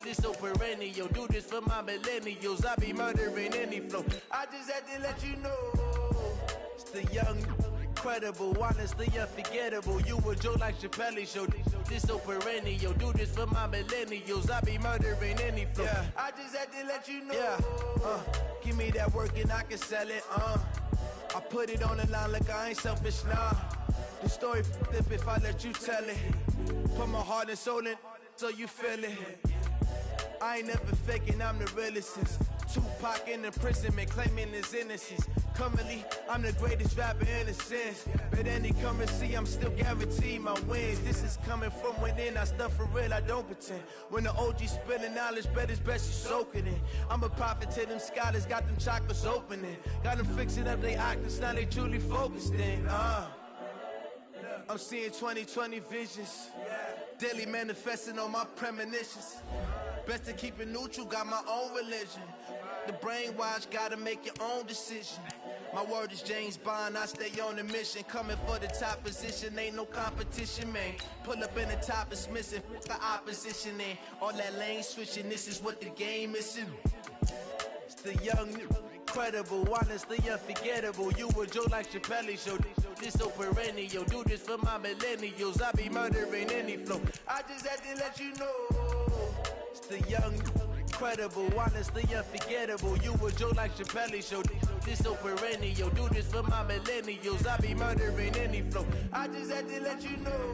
This so perennial, do this for my millennials. I be murdering any flow. I just had to let you know. It's the young, incredible, honestly unforgettable. You a joke like Chappelle show. This so perennial, do this for my millennials. I be murdering any flow. Yeah. I just had to let you know. Yeah. Give me that work and I can sell it. I put it on the line like I ain't selfish, nah. The story flip if I let you tell it. Put my heart and soul in so you feel it. I ain't never faking, I'm the realest since Tupac in imprisonment, claiming his innocence. Currently, I'm the greatest rapper in a sense. But any currency, I'm still guaranteed my wins. This is coming from within, I stuff for real, I don't pretend. When the OG spilling knowledge, bet it's best you soak it in. I'm a prophet to them scholars, got them chakras opening. Got them fixing up they octaves, now they truly focused in. I'm seeing 2020 visions. Daily manifesting on my premonitions. Best to keep it neutral, got my own religion. The brainwash, gotta make your own decision. My word is James Bond, I stay on the mission. Coming for the top position, ain't no competition, man. Pull up in the top, it's missing, the opposition in. All that lane switching, this is what the game is in. It's the young, incredible, honestly unforgettable. You a joke like Chappelle show. This so perennial, do this for my millennials. I be murdering any flow. I just had to let you know. It's the young, incredible, honestly unforgettable. You a joke like Chappelle show. This so perennial, do this for my millennials. I be murdering any flow. I just had to let you know.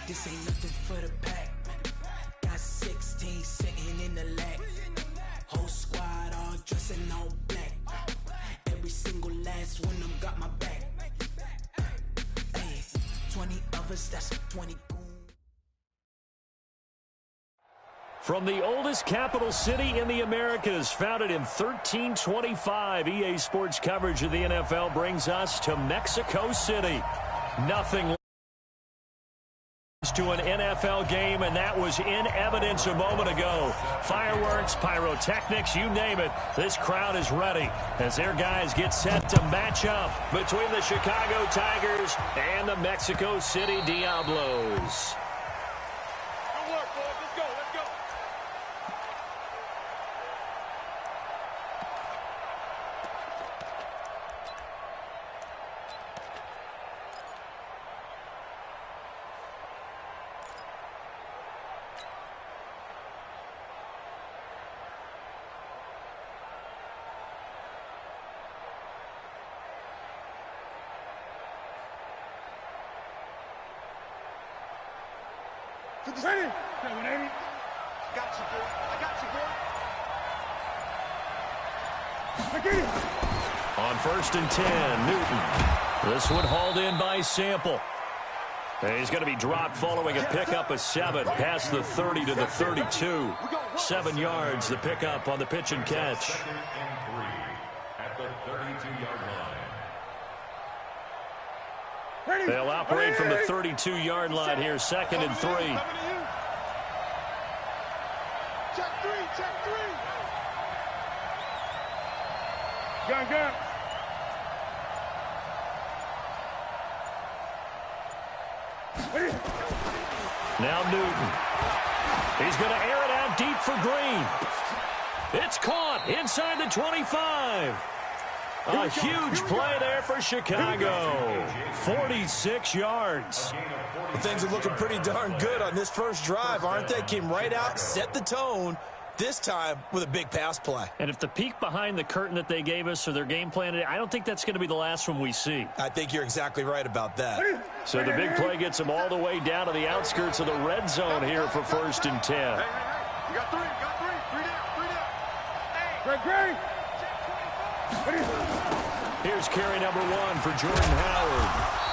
This ain't nothing for the pack. Got 16 sitting in the lag. Whole squad all dressing all black. Every single last one of them got my back. Hey, 20 of us, that's 20 goons. From the oldest capital city in the Americas, founded in 1325, EA Sports coverage of the NFL brings us to Mexico City. Nothing to an NFL game, and that was in evidence a moment ago. Fireworks, pyrotechnics, you name it. This crowd is ready as their guys get set to match up between the Chicago Tigers and the Mexico City Diablos. Ready? 180. Got you, boy. I got you, boy. I get it. On 1st and 10, Newton. This one hauled in by Sample. And he's going to be dropped following a pickup of 7 past the 30 to the 32. 7 yards, the pickup on the pitch and catch. 2nd and 3 at the 32-yard line. They'll operate from the 32-yard line here, 2nd and 3. Check 3, check 3. Gun. Now Newton. He's going to air it out deep for Green. It's caught inside the 25. A huge play there for Chicago. 46 yards. Well, things are looking pretty darn good on this first drive, aren't they? Came right out, set the tone, this time with a big pass play. And if the peek behind the curtain that they gave us or their game plan, I don't think that's going to be the last one we see. I think you're exactly right about that. So the big play gets them all the way down to the outskirts of the red zone here for 1st and 10. You got three. Great. Here's carry number 1 for Jordan Howard.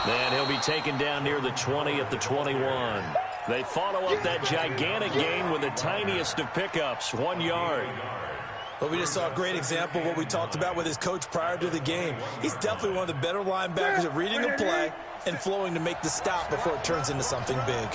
And he'll be taken down near the 20 at the 21. They follow up that gigantic gain with the tiniest of pickups, 1 yard. Well, we just saw a great example of what we talked about with his coach prior to the game. He's definitely one of the better linebackers at reading a play and flowing to make the stop before it turns into something big.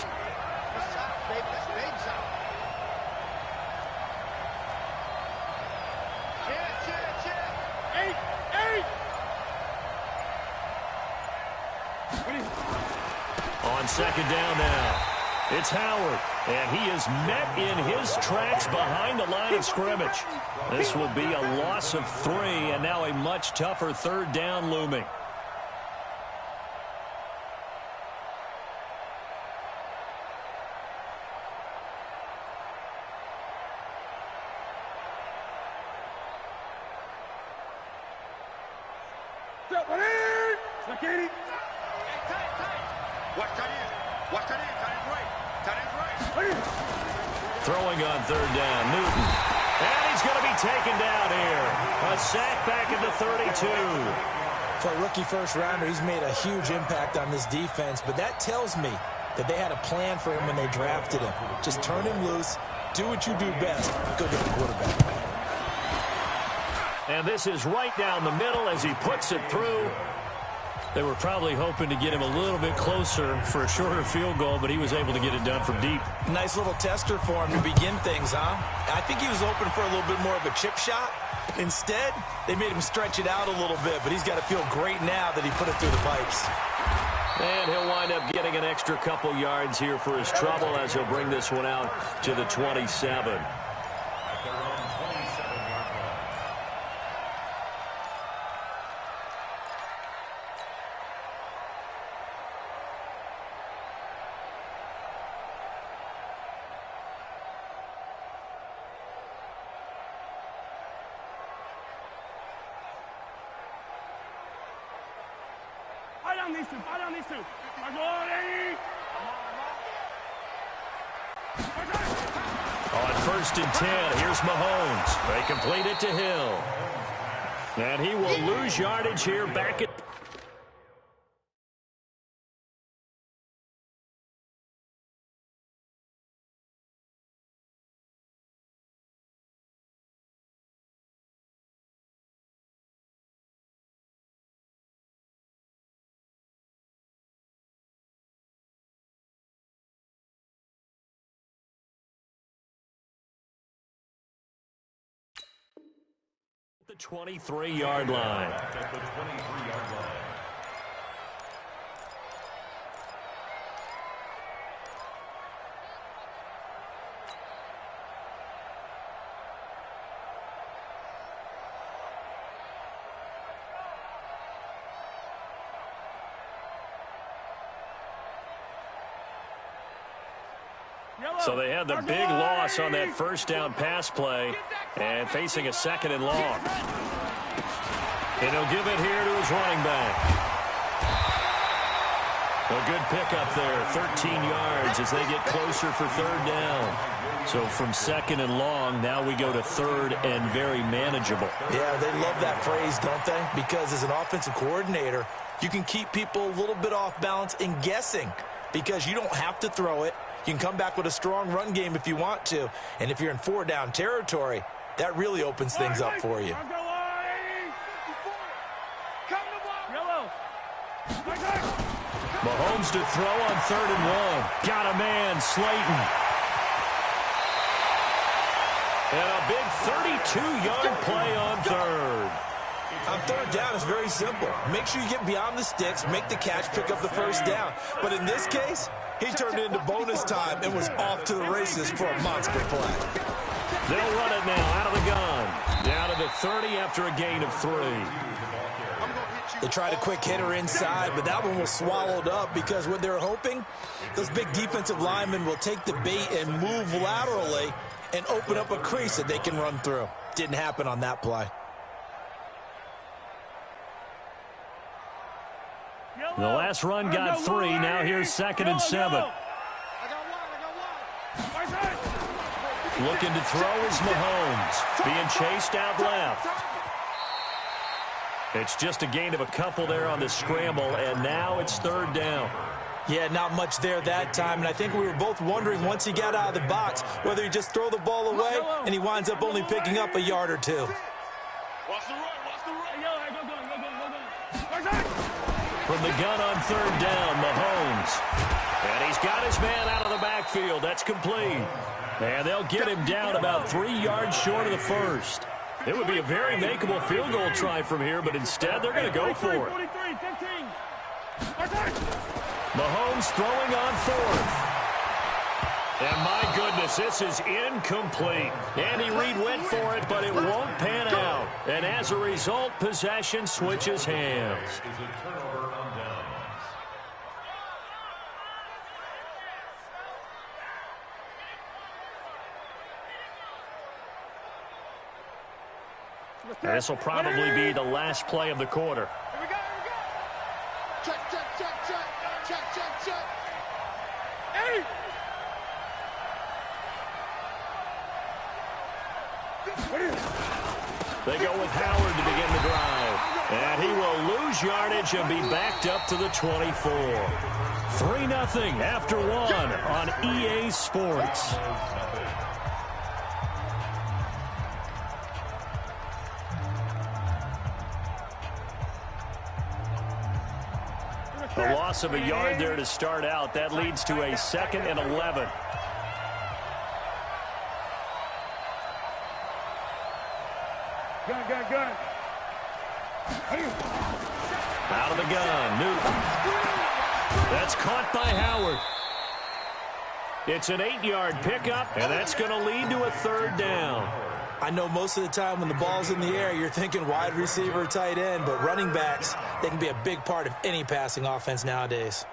On 2nd down now, it's Howard, and he is met in his tracks behind the line of scrimmage. This will be a loss of 3, and now a much tougher 3rd down looming. Throwing on 3rd down, Newton. And he's going to be taken down here. A sack back at the 32. For a rookie first-rounder, he's made a huge impact on this defense, but that tells me that they had a plan for him when they drafted him. Just turn him loose, do what you do best, go get the quarterback. And this is right down the middle as he puts it through. They were probably hoping to get him a little bit closer for a shorter field goal, but he was able to get it done from deep. Nice little tester for him to begin things, huh? I think he was open for a little bit more of a chip shot. Instead, they made him stretch it out a little bit, but he's got to feel great now that he put it through the pipes. And he'll wind up getting an extra couple yards here for his trouble as he'll bring this one out to the 27. These two. On 1st and 10, here's Mahomes. They complete it to Hill. And he will lose yardage here back at... the 23-yard line. So they had the big loss on that 1st down pass play and facing a 2nd and long. And he'll give it here to his running back. A good pickup there, 13 yards as they get closer for 3rd down. So from 2nd and long, now we go to 3rd and very manageable. Yeah, they love that phrase, don't they? Because as an offensive coordinator, you can keep people a little bit off balance and guessing because you don't have to throw it. You can come back with a strong run game if you want to. And if you're in 4-down territory, that really opens things up for you. Mahomes to throw on 3rd and 1. Got a man, Slayton. And a big 32-yard play on 3rd. On 3rd down, it's very simple. Make sure you get beyond the sticks, make the catch, pick up the 1st down. But in this case, He turned into bonus time and was off to the races for a monster play. They'll run it now out of the gun. Down to the 30 after a gain of 3. They tried a quick hitter inside, but that one was swallowed up because what they're hoping, those big defensive linemen will take the bait and move laterally and open up a crease that they can run through. Didn't happen on that play. The last run got 3. Now here's 2nd and 7. Looking to throw is Mahomes. Being chased out left. It's just a gain of a couple there on the scramble, and now it's 3rd down. Yeah, not much there that time, and I think we were both wondering once he got out of the box whether he just throw the ball away, and he winds up only picking up a yard or 2. Watch the run. From the gun on 3rd down, Mahomes. And he's got his man out of the backfield. That's complete. And they'll get him down about 3 yards short of the first. It would be a very makeable field goal try from here, but instead they're going to go for it. Mahomes throwing on 4th. And my goodness, this is incomplete. Andy Reid went for it, but it won't pan out. And as a result, possession switches hands. This will probably be the last play of the quarter. Here we go. Check. Hey! They go with Howard to begin the drive. And he will lose yardage and be backed up to the 24. 3-0 after 1 on EA Sports. A loss of a yard there to start out. That leads to a 2nd and 11. Gun. Out of the gun, Newton. That's caught by Howard. It's an 8-yard pickup, and that's going to lead to a 3rd down. I know most of the time when the ball's in the air, you're thinking wide receiver, tight end, but running backs, they can be a big part of any passing offense nowadays.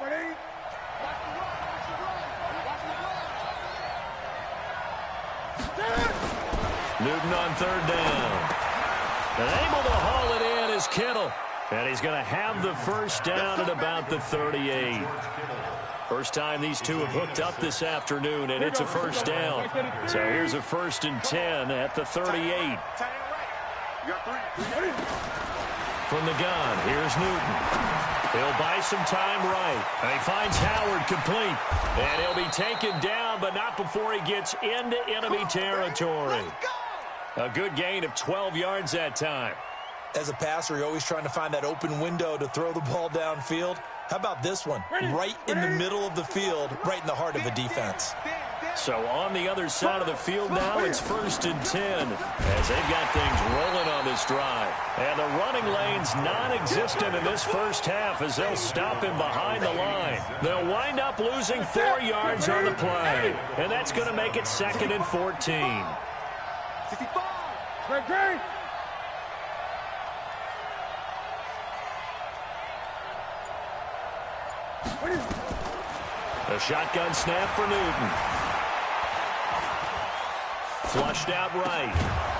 Ready? Newton on 3rd down. And able to haul it in is Kittle. And he's going to have the first down at about the 38. First time these two have hooked up this afternoon, and it's a first down. So here's a 1st and 10 at the 38. From the gun, here's Newton. He'll buy some time right. And he finds Howard complete. And he'll be taken down, but not before he gets into enemy territory. A good gain of 12 yards that time. As a passer, you're always trying to find that open window to throw the ball downfield. How about this one? Right in the middle of the field, right in the heart of a defense. So on the other side of the field now, it's 1st and 10 as they've got things rolling on this drive. And the running lane's non-existent in this first half as they'll stop him behind the line. They'll wind up losing 4 yards on the play. And that's going to make it 2nd and 14. 65. Great. A shotgun snap for Newton. Flushed out right.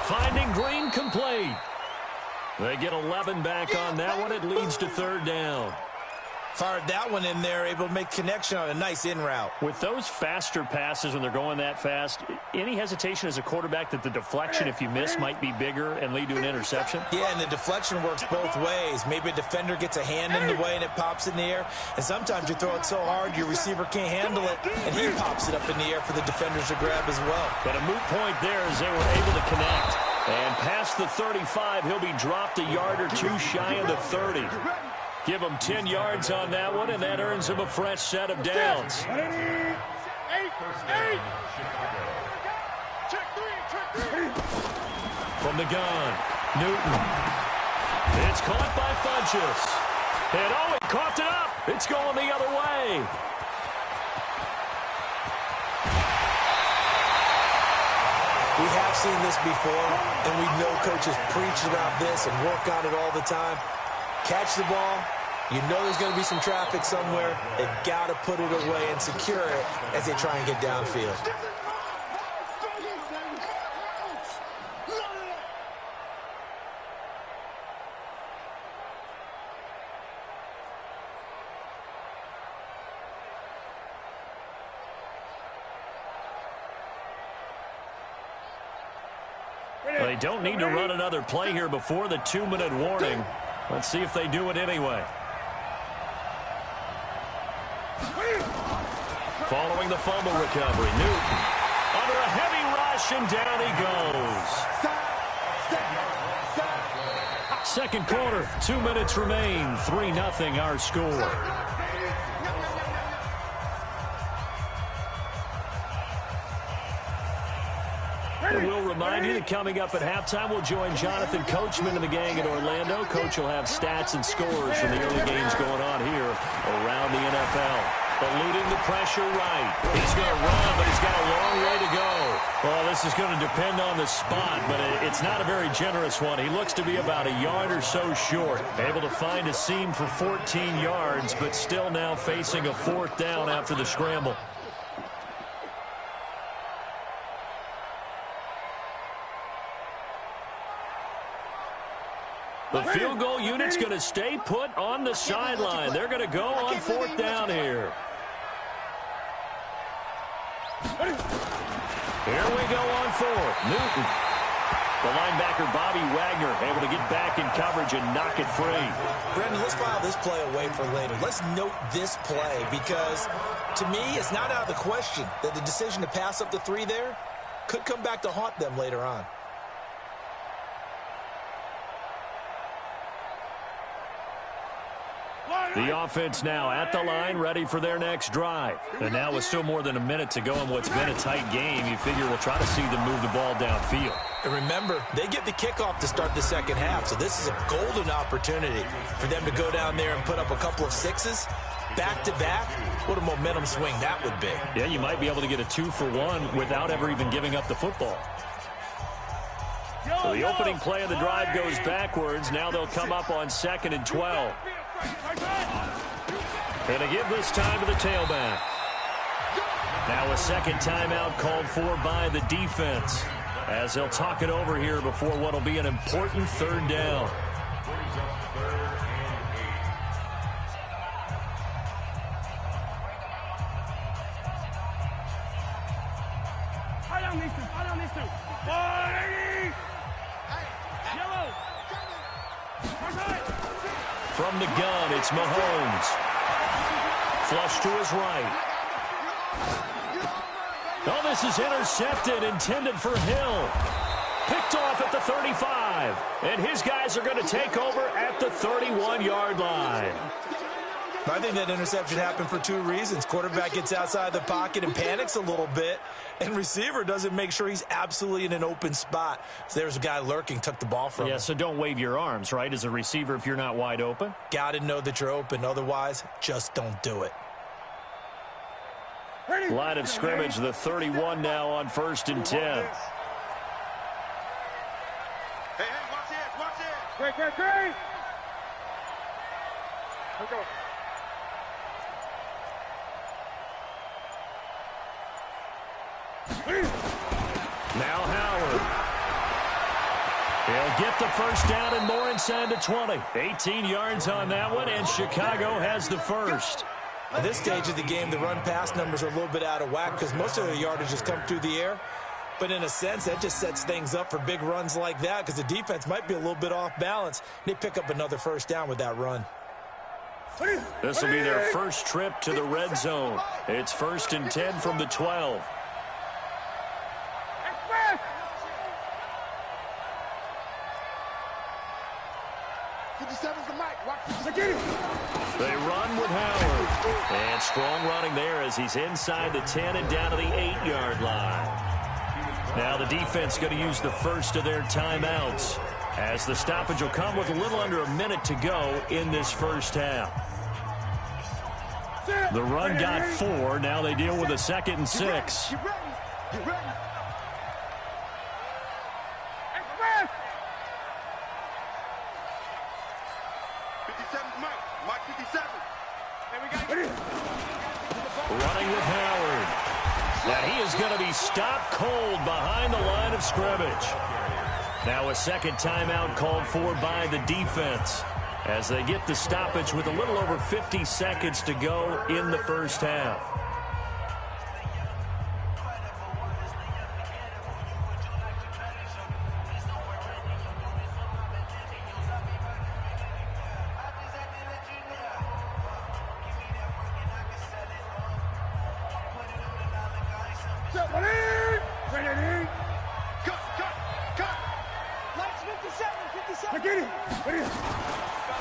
Finding Green complete. They get 11 back on that one. It leads to 3rd down. Fired that one in there, able to make connection on a nice in route. With those faster passes when they're going that fast, any hesitation as a quarterback that the deflection, if you miss, might be bigger and lead to an interception? Yeah, and the deflection works both ways. Maybe a defender gets a hand in the way and it pops in the air. And sometimes you throw it so hard your receiver can't handle it, and he pops it up in the air for the defenders to grab as well. But a moot point there as they were able to connect. And past the 35, he'll be dropped a yard or 2 shy of the 30. Give him 10 yards on that one, and that earns him a fresh set of downs. From the gun, Newton. It's caught by Funchess. And oh, it coughed it up. It's going the other way. We have seen this before, and we know coaches preach about this and work on it all the time. Catch the ball. You know there's going to be some traffic somewhere. They've got to put it away and secure it as they try and get downfield. They don't need to run another play here before the 2-minute warning. Let's see if they do it anyway. Following the fumble recovery, Newton under a heavy rush, and down he goes. Second quarter, 2 minutes remain, 3-0 our score. And we'll remind you that coming up at halftime, we'll join Jonathan Coachman and the gang in Orlando. Coach will have stats and scores from the early games going on here around the NFL. Eluding the pressure right. He's going to run, but he's got a long way to go. Well, this is going to depend on the spot, but it's not a very generous one. He looks to be about a yard or so short. Able to find a seam for 14 yards, but still now facing a 4th down after the scramble. The field goal unit's going to stay put on the sideline. They're going to go on 4th down here. Here we go on 4th. Newton. The linebacker, Bobby Wagner, able to get back in coverage and knock it free. Brendan, let's file this play away for later. Let's note this play because, to me, it's not out of the question that the decision to pass up the 3 there could come back to haunt them later on. The offense now at the line, ready for their next drive. And now with still more than a minute to go in what's been a tight game, you figure we'll try to see them move the ball downfield. And remember, they get the kickoff to start the second half, so this is a golden opportunity for them to go down there and put up a couple of 6s back-to-back. What a momentum swing that would be. Yeah, you might be able to get a 2-for-1 without ever even giving up the football. So the opening play of the drive goes backwards. Now they'll come up on 2nd and 12. And to give this time to the tailback. Now a second timeout called for by the defense, as they'll talk it over here before what will be an important 3rd down. From the gun, it's Mahomes. Flush to his right. Oh, this is intercepted, intended for Hill. Picked off at the 35. And his guys are going to take over at the 31-yard line. I think that interception happened for 2 reasons. Quarterback gets outside the pocket and panics a little bit, and receiver doesn't make sure he's absolutely in an open spot. So there's a guy lurking, took the ball from him. Yeah, so don't wave your arms, right, as a receiver if you're not wide open. Got to know that you're open. Otherwise, just don't do it. Line of scrimmage, the 31 now on 1st and 10. Hey, watch it. Great. Let's go. Now Howard. He'll get the first down and more inside the 20. 18 yards on that one, and Chicago has the first. At this stage of the game, the run-pass numbers are a little bit out of whack because most of their yardage has come through the air. But in a sense, that just sets things up for big runs like that because the defense might be a little bit off balance. They pick up another first down with that run. This will be their first trip to the red zone. It's 1st and 10 from the 12. They run with Howard. And strong running there as he's inside the 10 and down to the 8-yard line. Now the defense going to use the first of their timeouts. as the stoppage will come with a little under a minute to go in this first half. The run got 4. Now they deal with a 2nd and 6. Get ready. Get ready. Express. 57 Mike 57. Hey, we got it. Running with Howard. And he is going to be stopped cold behind the line of scrimmage. Now a second timeout called for by the defense as they get the stoppage with a little over 50 seconds to go in the first half.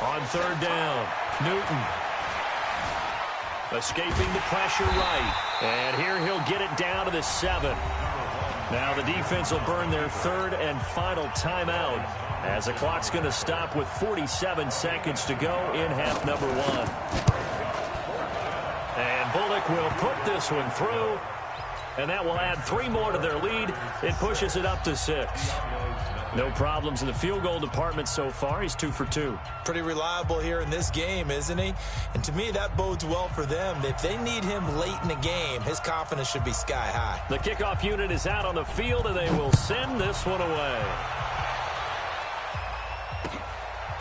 On third down, Newton escaping the pressure right. And here he'll get it down to the 7. Now the defense will burn their 3rd and final timeout as the clock's going to stop with 47 seconds to go in half number 1. And Bullock will put this one through, and that will add 3 more to their lead. It pushes it up to 6. No problems in the field goal department so far. He's 2 for 2. Pretty reliable here in this game, isn't he? And to me, that bodes well for them. If they need him late in the game, his confidence should be sky high. The kickoff unit is out on the field, and they will send this one away.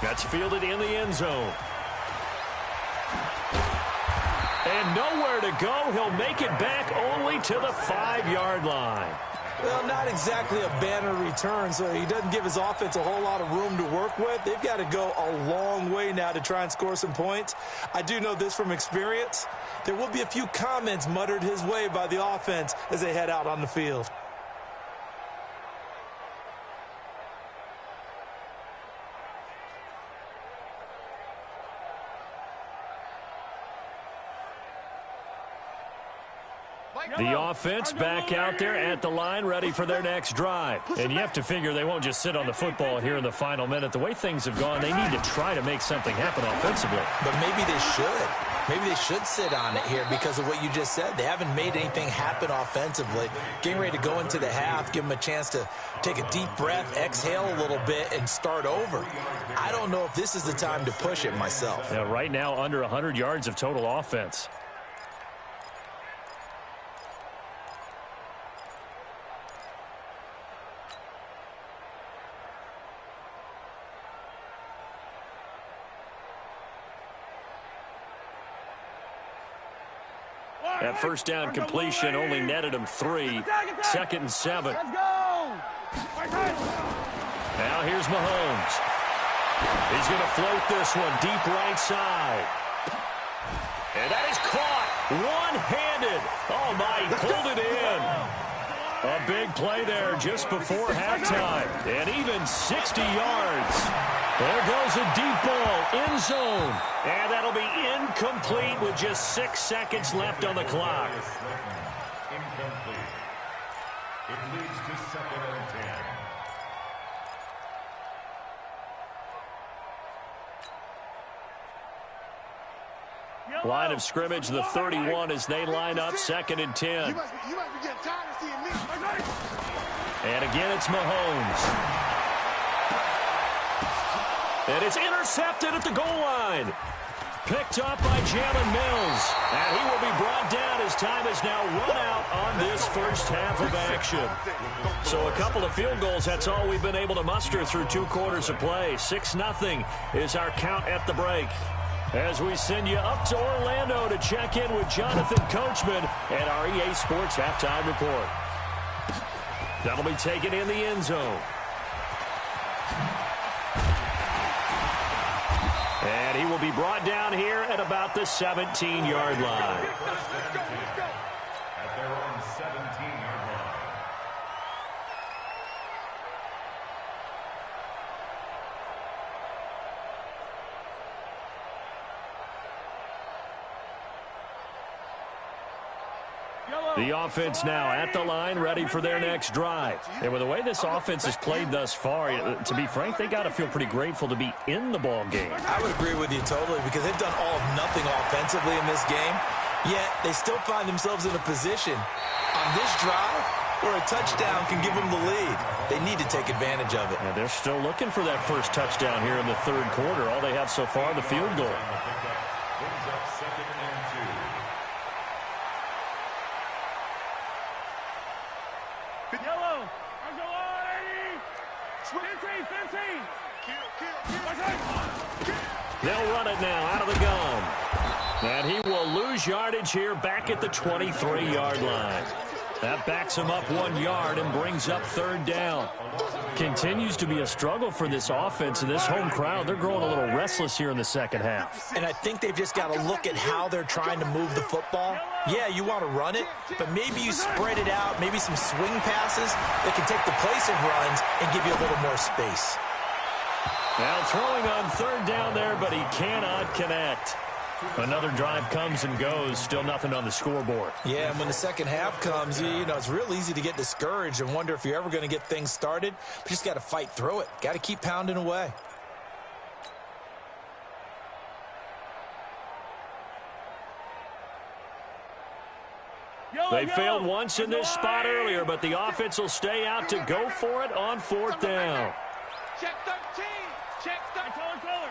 That's fielded in the end zone. And nowhere to go. He'll make it back only to the 5-yard line. Well, not exactly a banner return, so he doesn't give his offense a whole lot of room to work with. They've got to go a long way now to try and score some points. I do know this from experience. There will be a few comments muttered his way by the offense as they head out on the field. The offense back out there at the line, ready for their next drive. And you have to figure they won't just sit on the football here in the final minute. The way things have gone, they need to try to make something happen offensively. But maybe they should. Maybe they should sit on it here because of what you just said. They haven't made anything happen offensively. Getting ready to go into the half, give them a chance to take a deep breath, exhale a little bit, and start over. I don't know if this is the time to push it myself. Yeah, right now, under 100 yards of total offense. That first down completion only netted him 3. 2nd and 7. Let's go. Now here's Mahomes. He's going to float this one deep right side. And that is caught one-handed. Oh, my, he pulled it in. A big play there just before halftime. And even 60 yards. There goes a deep ball, end zone. And that'll be incomplete with just 6 seconds left on the clock. Incomplete. It leads to 2nd and 10. Line of scrimmage, the 31 as they line up 2nd and 10. You must be getting tired of seeing me. And again, it's Mahomes. And it's intercepted at the goal line. Picked up by Jalen Mills. And he will be brought down as time is now run out on this first half of action. So a couple of field goals, that's all we've been able to muster through 2 quarters of play. 6-0 is our count at the break. As we send you up to Orlando to check in with Jonathan Coachman and our EA Sports Halftime Report. That'll be taken in the end zone. And he will be brought down here at about the 17-yard line. At their own 17-yard line. The offense now at the line, ready for their next drive. And with the way this offense has played thus far, to be frank, they got to feel pretty grateful to be in the ball game. I would agree with you totally, because they've done all of nothing offensively in this game, yet they still find themselves in a position on this drive where a touchdown can give them the lead. They need to take advantage of it. And they're still looking for that first touchdown here in the third quarter. All they have so far, the field goal. They'll run it now out of the gun. And he will lose yardage here back at the 23-yard line. That backs him up 1 yard and brings up third down. Continues to be a struggle for this offense and this home crowd. They're growing a little restless here in the second half. And I think they've just got to look at how they're trying to move the football. Yeah, you want to run it, but maybe you spread it out, maybe some swing passes that can take the place of runs and give you a little more space. Now throwing on third down there, but he cannot connect. Another drive comes and goes, still nothing on the scoreboard. Yeah, and when the second half comes, you know, it's real easy to get discouraged and wonder if you're ever going to get things started. But you just got to fight through it. Got to keep pounding away. They failed once in this spot earlier, but the offense will stay out to go for it on fourth down. Check 13. Check 13. Color.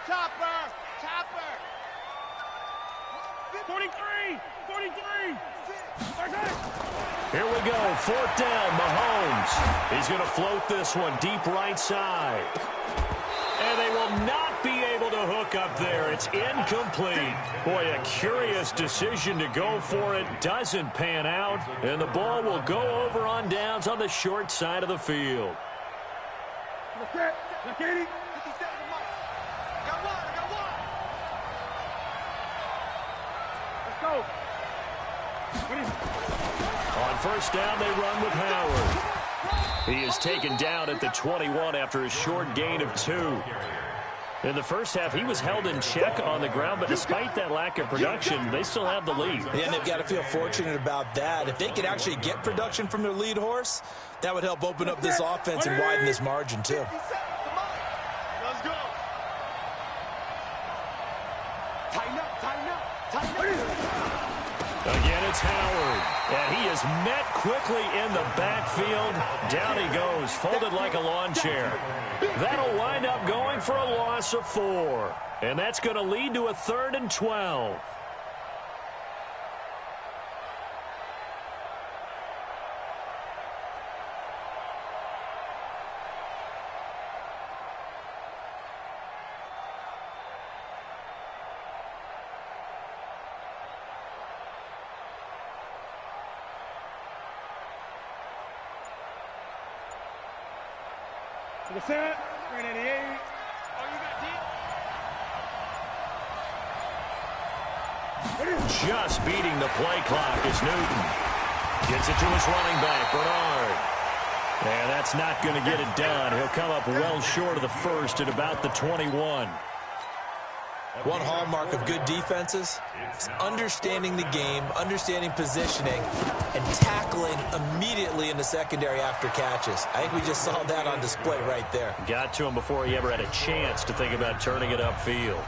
Topper. 43. 43. Here we go. Fourth down. Mahomes. He's going to float this one deep right side. And they will not be able to hook up there. It's incomplete. Boy, a curious decision to go for it. Doesn't pan out. And the ball will go over on downs on the short side of the field. On first down, they run with Howard. He is taken down at the 21 after a short gain of 2. In the first half, he was held in check on the ground, but despite that lack of production, they still have the lead. Yeah, and they've got to feel fortunate about that. If they could actually get production from their lead horse, that would help open up this offense and widen this margin, too. Let's go. Tighten up. Again, it's Howard, and he is met quickly in the backfield. Down he goes, folded like a lawn chair. That'll wind up going for a loss of 4, and that's going to lead to a 3rd and 12. To the center, 388. Oh, you got deep. Just beating the play clock is Newton. Gets it to his running back, Bernard. And that's not going to get it done. He'll come up well short of the first at about the 21. One hallmark of good defenses is understanding the game, understanding positioning, and tackling immediately in the secondary after catches. I think we just saw that on display right there. Got to him before he ever had a chance to think about turning it upfield.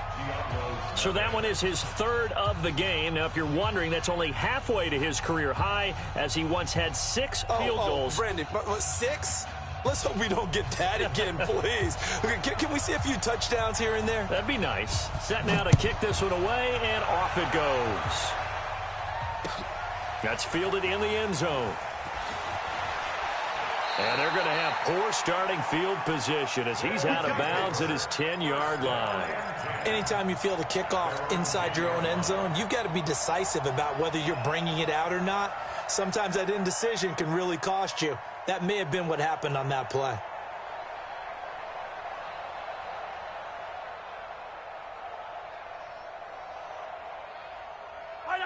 So that one is his 3rd of the game. Now, if you're wondering, that's only halfway to his career high, as he once had 6 field goals. Brandon, 6? Let's hope we don't get that again, please. Can we see a few touchdowns here and there? That'd be nice. Set now to kick this one away, and off it goes. That's fielded in the end zone. And they're going to have poor starting field position as he's out of bounds at his 10-yard line. Anytime you feel the kickoff inside your own end zone, you've got to be decisive about whether you're bringing it out or not. Sometimes that indecision can really cost you. That may have been what happened on that play.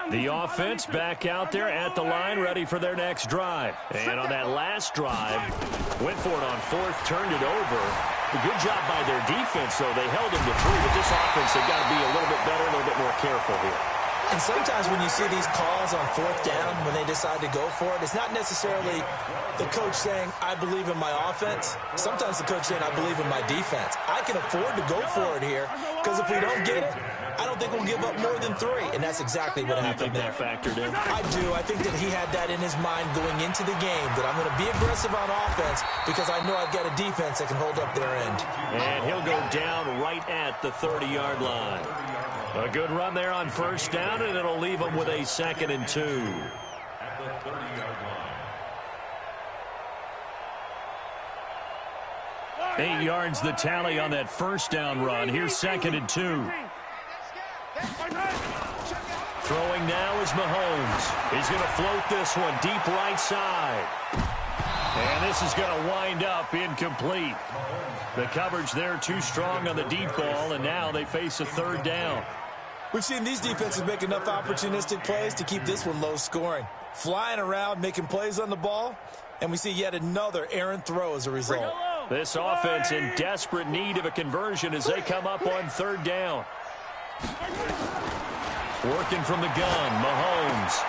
The offense back out there at the line, ready for their next drive. And on that last drive, went for it on 4th, turned it over. A good job by their defense, though. They held them to 3, but this offense, they've got to be a little bit better, a little bit more careful here. And sometimes when you see these calls on fourth down, when they decide to go for it, it's not necessarily the coach saying, I believe in my offense. Sometimes the coach saying, I believe in my defense. I can afford to go for it here because if we don't get it, I don't think we'll give up more than 3. And that's exactly what happened there. That factored in? I do. I think that he had that in his mind going into the game, that I'm going to be aggressive on offense because I know I've got a defense that can hold up their end. And he'll go down right at the 30-yard line. A good run there on first down, and it'll leave them with a 2nd and 2. At the 30-yard line. 8 yards the tally on that first down run. Here's 2nd and 2. Throwing now is Mahomes. He's going to float this one deep right side. And this is going to wind up incomplete. The coverage there too strong on the deep ball, and now they face a 3rd down. We've seen these defenses make enough opportunistic plays to keep this one low scoring. Flying around, making plays on the ball, and we see yet another errant throw as a result. This offense in desperate need of a conversion as they come up on 3rd down. Working from the gun, Mahomes.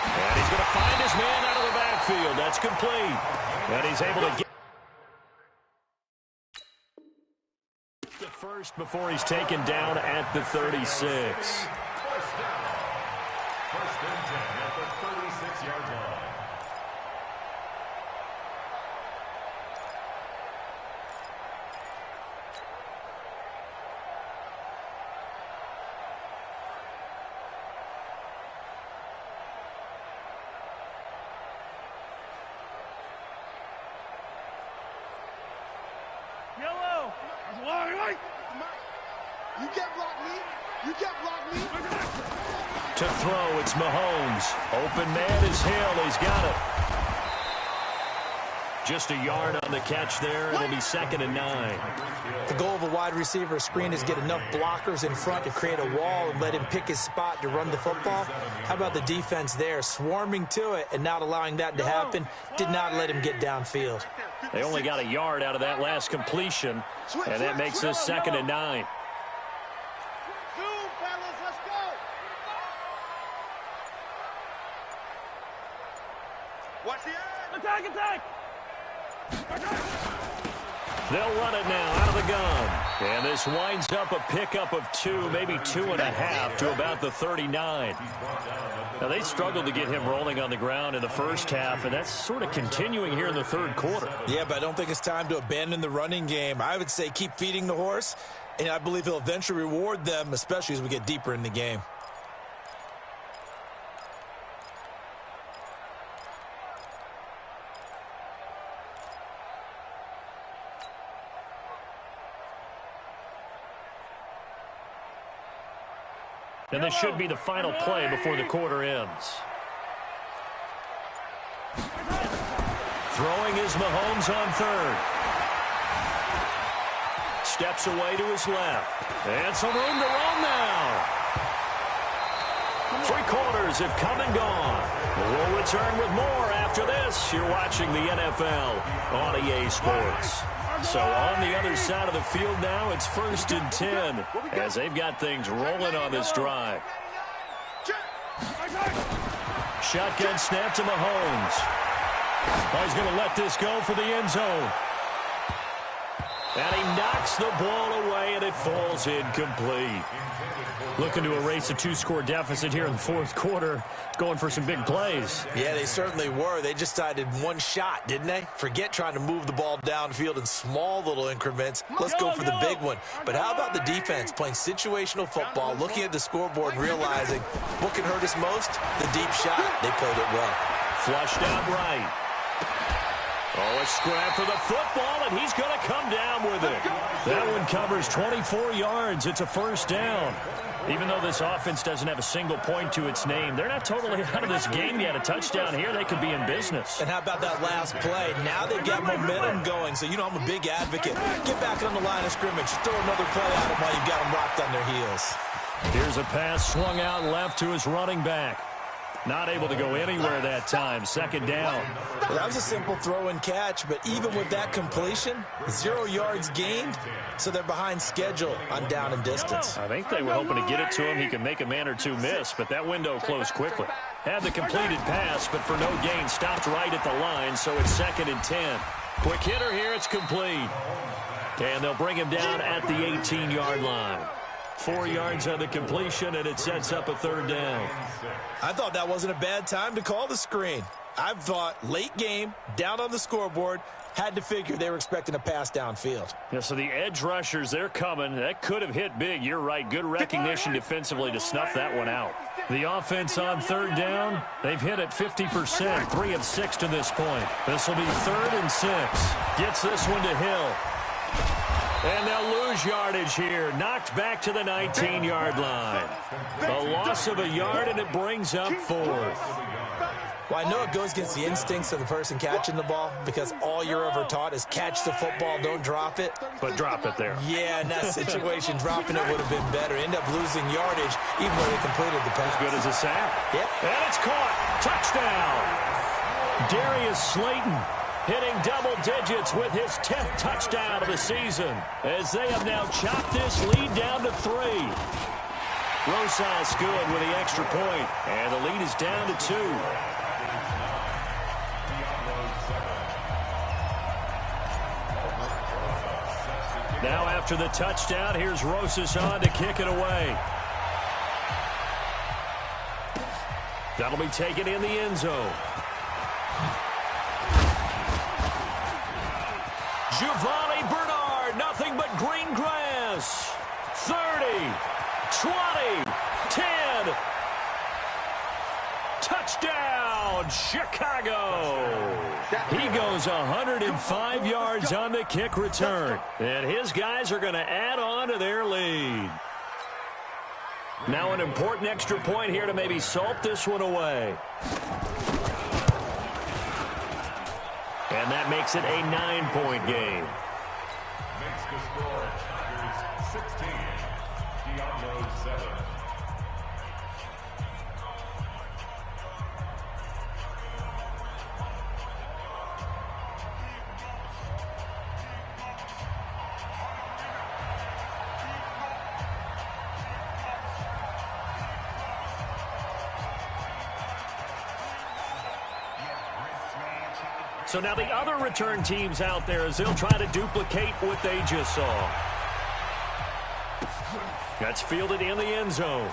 And he's going to find his man out of the backfield. That's complete. And he's able to get the first before he's taken down at the 36. First and 10 at the 36-yard line. You can't block me. You can't block me. To throw, it's Mahomes. Open man is Hill. He's got it. Just a yard on the catch there. It'll be 2nd and 9. The goal of a wide receiver screen is get enough blockers in front to create a wall and let him pick his spot to run the football. How about the defense there, swarming to it and not allowing that to happen? Did not let him get downfield. They only got a yard out of that last completion, and that makes this 2nd and 9. Watch the end. Attack! They'll run it now out of the gun. And this winds up a pickup of 2, maybe 2.5 to about the 39. Now, they struggled to get him rolling on the ground in the first half, and that's sort of continuing here in the 3rd quarter. Yeah, but I don't think it's time to abandon the running game. I would say keep feeding the horse, and I believe he'll eventually reward them, especially as we get deeper in the game. And this should be the final play before the quarter ends. Throwing is Mahomes on 3rd. Steps away to his left. And some room to run now. 3 quarters have come and gone. We'll return with more after this. You're watching the NFL on EA Sports. So on the other side of the field now, it's 1st and 10 as they've got things rolling on this drive. Shotgun snap to Mahomes. Oh, he's going to let this go for the end zone. And he knocks the ball away, and it falls incomplete. Looking to erase a 2-score deficit here in the 4th quarter, going for some big plays. Yeah, they certainly were. They just decided one shot, didn't they? Forget trying to move the ball downfield in small little increments. Let's go for the big one. But how about the defense playing situational football, looking at the scoreboard and realizing what can hurt us most? The deep shot. They played it well. Flushed out right. Oh, a scrap for the football, and he's going to come down with it. That one covers 24 yards. It's a 1st down. Even though this offense doesn't have a single point to its name, they're not totally out of this game yet. A touchdown here, they could be in business. And how about that last play? Now they've got momentum going, so you know I'm a big advocate. Get back on the line of scrimmage. Throw another play at them while you've got them locked on their heels. Here's a pass swung out left to his running back. Not able to go anywhere that time. Second down. Well, that was a simple throw and catch, but even with that completion, 0 yards gained, so they're behind schedule on down and distance. I think they were hoping to get it to him. He could make a man or two miss, but that window closed quickly. Had the completed pass, but for no gain, stopped right at the line, so it's 2nd and 10. Quick hitter here, it's complete. And they'll bring him down at the 18-yard line. 4 yards on the completion, and it sets up a 3rd down. I thought that wasn't a bad time to call the screen. I thought late game, down on the scoreboard, had to figure they were expecting a pass downfield. Yeah, so the edge rushers, they're coming. That could have hit big. You're right. Good recognition defensively to snuff that one out. The offense on 3rd down, they've hit it 50%, 3 of 6 to this point. This will be 3rd and 6. Gets this one to Hill. And they'll lose yardage here. Knocked back to the 19-yard line. A loss of a yard, and it brings up 4th. Well, I know it goes against the instincts of the person catching the ball because all you're ever taught is catch the football, don't drop it. But drop it there. Yeah, in that situation, dropping it would have been better. End up losing yardage even though they completed the pass. As good as a sack. Yep. And it's caught. Touchdown. Darius Slayton hitting double digits with his 10th touchdown of the season as they have now chopped this lead down to 3. Broz's good with the extra point, and the lead is down to 2. Now after the touchdown, here's Broz's on to kick it away. That'll be taken in the end zone. Giovanni Bernard, nothing but green grass. 30, 20, 10. Touchdown, Chicago. He goes 105 yards on the kick return. And his guys are going to add on to their lead. Now an important extra point here to maybe salt this one away. And that makes it a 9-point game. Makes the score Chargers 16, Diablo 7. So now the other return teams out there as they'll try to duplicate what they just saw. That's fielded in the end zone.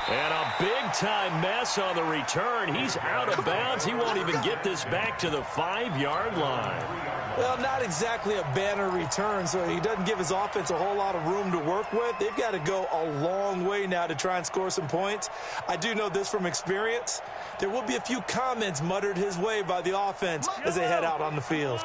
And a big-time mess on the return. He's out of bounds. He won't even get this back to the 5-yard line. Well, not exactly a banner return, so he doesn't give his offense a whole lot of room to work with. They've got to go a long way now to try and score some points. I do know this from experience. There will be a few comments muttered his way by the offense as they head out on the field.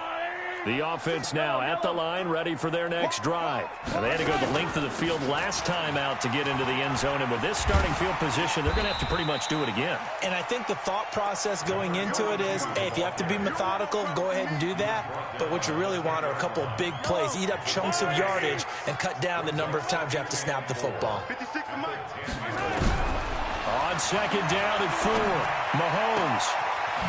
The offense now at the line, ready for their next drive. Now, they had to go the length of the field last time out to get into the end zone, and with this starting field position, they're going to have to pretty much do it again. And I think the thought process going into it is, hey, if you have to be methodical, go ahead and do that. But what you really want are a couple of big plays, eat up chunks of yardage, and cut down the number of times you have to snap the football. On 2nd down and 4, Mahomes.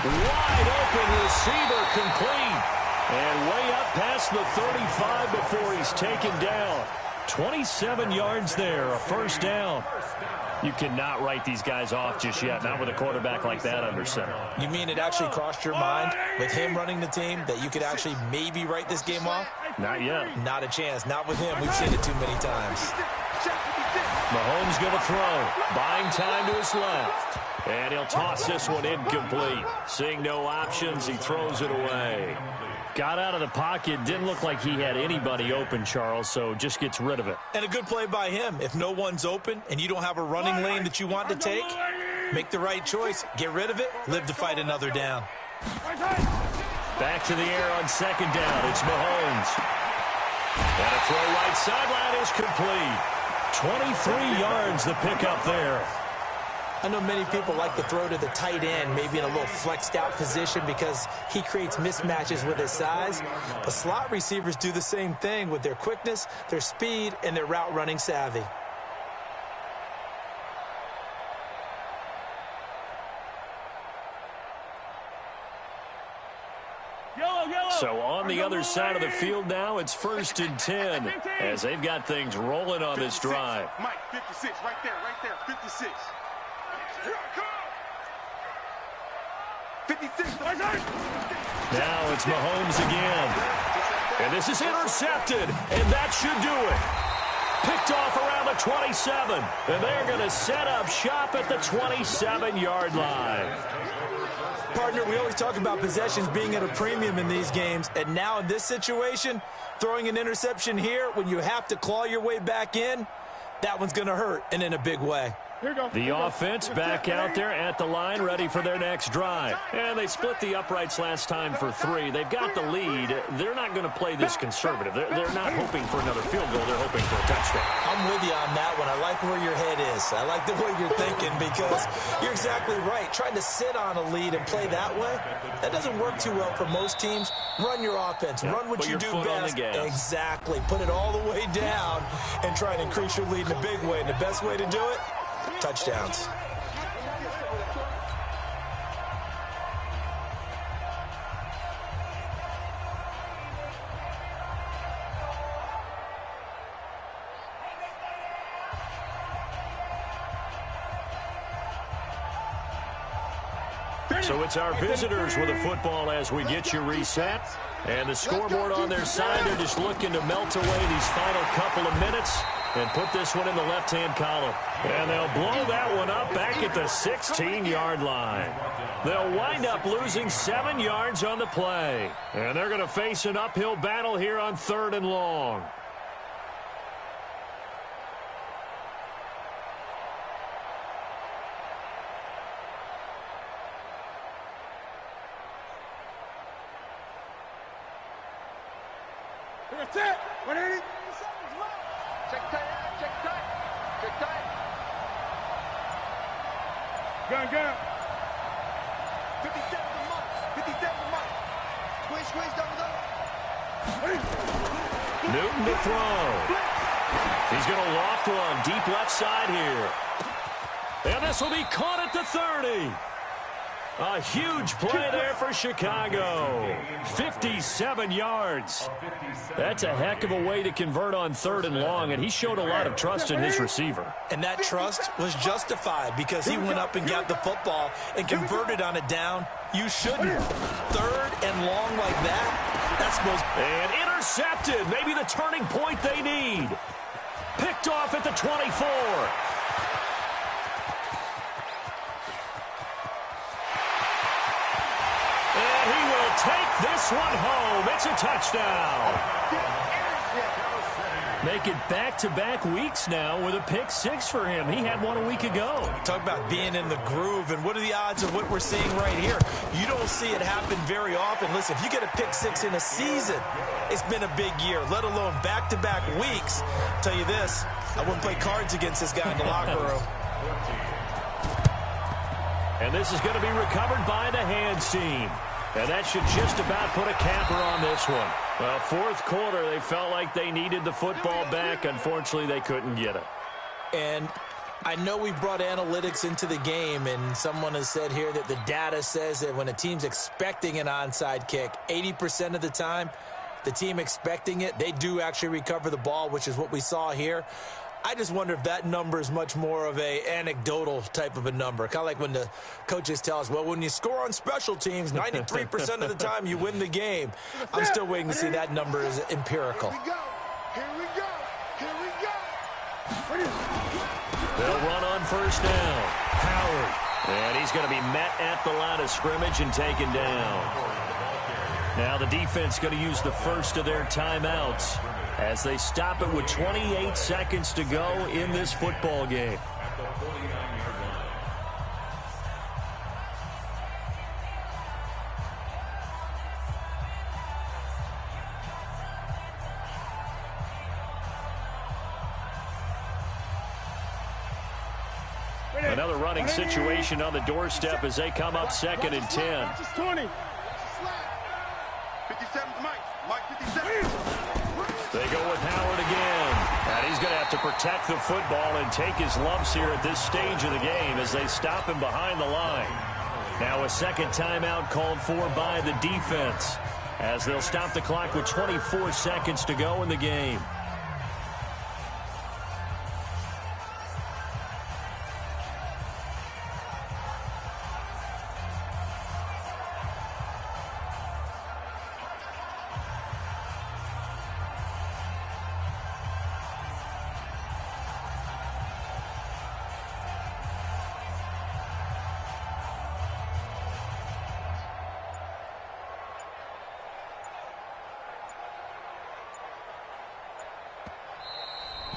Wide open receiver complete. And way up past the 35 before he's taken down. 27 yards there, a 1st down. You cannot write these guys off just yet, not with a quarterback like that under center. You mean it actually crossed your mind with him running the team that you could actually maybe write this game off? Not yet. Not a chance. Not with him. We've seen it too many times. Mahomes going to throw. Buying time to his left. And he'll toss this one incomplete. Seeing no options, he throws it away. Got out of the pocket. Didn't look like he had anybody open, Charles, so just gets rid of it. And a good play by him. If no one's open and you don't have a running lane that you want to take, make the right choice. Get rid of it. Live to fight another down. Back to the air on 2nd down. It's Mahomes. And a throw right sideline is complete. 23 yards the pickup there. I know many people like to throw to the tight end, maybe in a little flexed out position because he creates mismatches with his size. But slot receivers do the same thing with their quickness, their speed, and their route running savvy. the other side of the field now. It's 1st and 10 as they've got things rolling on this drive. Mike, 56, right there, 56. Here I come. 56. Now it's Mahomes again. And this is intercepted, and that should do it. Picked off around the 27, and they're going to set up shop at the 27-yard line. Partner, we always talk about possessions being at a premium in these games, and now in this situation, throwing an interception here when you have to claw your way back in, that one's going to hurt, and in a big way. The offense back out there at the line, ready for their next drive. And they split the uprights last time for 3. They've got the lead. They're not going to play this conservative. They're not hoping for another field goal. They're hoping for a touchdown. I'm with you on that one. I like where your head is. I like the way you're thinking because you're exactly right. Trying to sit on a lead and play that way, that doesn't work too well for most teams. Run your offense. Run what you do best. Exactly. Put it all the way down and try and increase your lead in a big way. And the best way to do it, touchdowns. So it's our visitors with the football as we get you reset. And the scoreboard on their side, they're just looking to melt away these final couple of minutes and put this one in the left-hand column. And they'll blow that one up back at the 16-yard line. They'll wind up losing 7 yards on the play. And they're going to face an uphill battle here on 3rd and long. That's it. 180. Check tight. Gun. 57 to Mike. Squeeze, double. Newton to throw. He's going to loft one deep left side here. And this will be caught at the 30. A huge play there for Chicago. 57 yards. That's a heck of a way to convert on 3rd and long, and he showed a lot of trust in his receiver. And that trust was justified because he went up and got the football and converted on a down. You shouldn't. 3rd and long like that, that's supposed. And intercepted. Maybe the turning point they need. Picked off at the 24. Take this one home. It's a touchdown. Make it back-to-back weeks now with a pick 6 for him. He had one a week ago. Talk about being in the groove, and what are the odds of what we're seeing right here? You don't see it happen very often. Listen, if you get a pick 6 in a season, it's been a big year, let alone back-to-back weeks. I'll tell you this, I wouldn't play cards against this guy in the locker room. And this is going to be recovered by the hands team. And that should just about put a capper on this one. Well, 4th quarter, they felt like they needed the football back. Unfortunately, they couldn't get it. And I know we brought analytics into the game, and someone has said here that the data says that when a team's expecting an onside kick, 80% of the time, the team expecting it, they do actually recover the ball, which is what we saw here. I just wonder if that number is much more of a anecdotal type of a number. Kind of like when the coaches tell us, well, when you score on special teams, 93% of the time you win the game. I'm still waiting to see that number is empirical. Here we go. They'll run on 1st down. Howard. And he's going to be met at the line of scrimmage and taken down. Now the defense going to use the first of their timeouts as they stop it with 28 seconds to go in this football game. Another running situation on the doorstep as they come up 2nd and 10. 20. 57 Mike. 57. They go with Howard again. And he's going to have to protect the football and take his lumps here at this stage of the game as they stop him behind the line. Now a second timeout called for by the defense. as they'll stop the clock with 24 seconds to go in the game.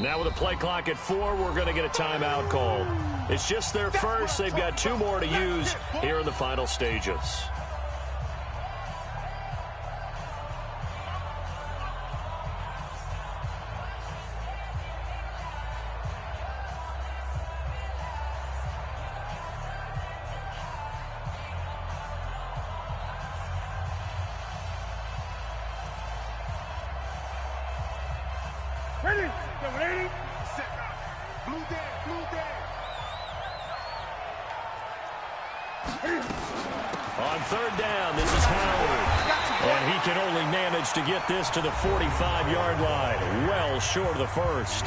Now with a play clock at 4, we're going to get a timeout called. It's just their first. They've got 2 more to use here in the final stages. Ready? Ready? Set. Blue dead. Blue dead. On 3rd down, this is Howard. And he can only manage to get this to the 45-yard line. Well short of the first.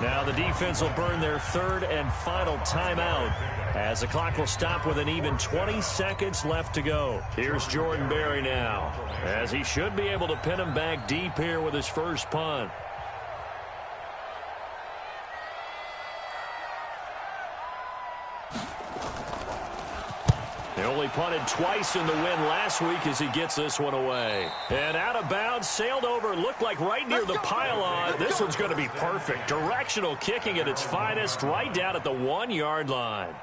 Now the defense will burn their 3rd and final timeout as the clock will stop with an even 20 seconds left to go. Here's Jordan Berry now, as he should be able to pin him back deep here with his first punt. He only punted twice in the win last week as he gets this one away. And out of bounds, sailed over, looked like right near the pylon. This one's going to be perfect. Directional kicking at its finest, right down at the 1-yard line.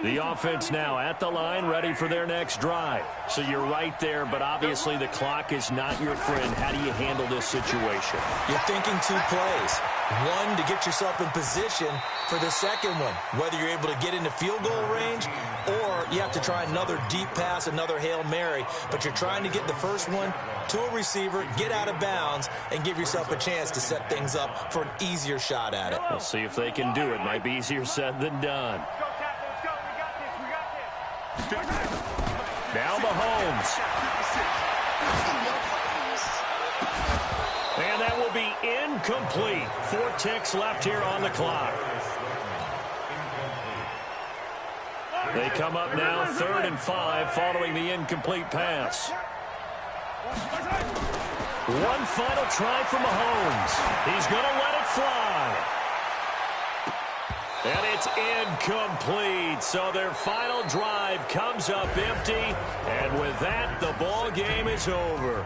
The offense now at the line, ready for their next drive. So you're right there, but obviously the clock is not your friend. How do you handle this situation? You're thinking 2 plays. One, to get yourself in position for the second one, whether you're able to get into field goal range or you have to try another deep pass, another Hail Mary. But you're trying to get the first one to a receiver, get out of bounds, and give yourself a chance to set things up for an easier shot at it. We'll see if they can do it. Might be easier said than done. Now Mahomes. And that will be incomplete. 4 ticks left here on the clock. They come up now 3rd and 5 following the incomplete pass. One final try for Mahomes. He's going to let it fly. And it's incomplete. So their final drive comes up empty. And with that, the ball game is over.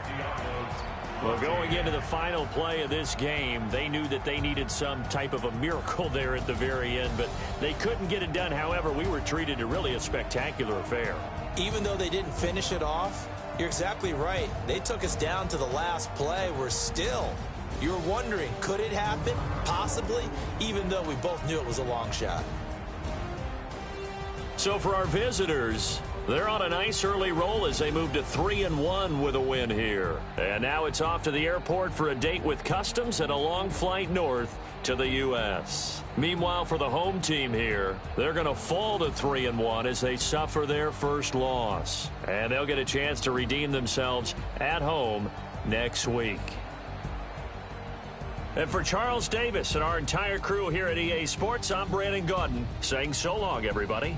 Well, going into the final play of this game, they knew that they needed some type of a miracle there at the very end, but they couldn't get it done. However, we were treated to really a spectacular affair. Even though they didn't finish it off, you're exactly right. They took us down to the last play. We're still... You're wondering, could it happen? Possibly, even though we both knew it was a long shot. So for our visitors, they're on a nice early roll as they move to 3-1 with a win here. And now it's off to the airport for a date with customs and a long flight north to the U.S. Meanwhile, for the home team here, they're going to fall to 3-1 as they suffer their first loss. And they'll get a chance to redeem themselves at home next week. And for Charles Davis and our entire crew here at EA Sports, I'm Brandon Gaudin saying so long, everybody.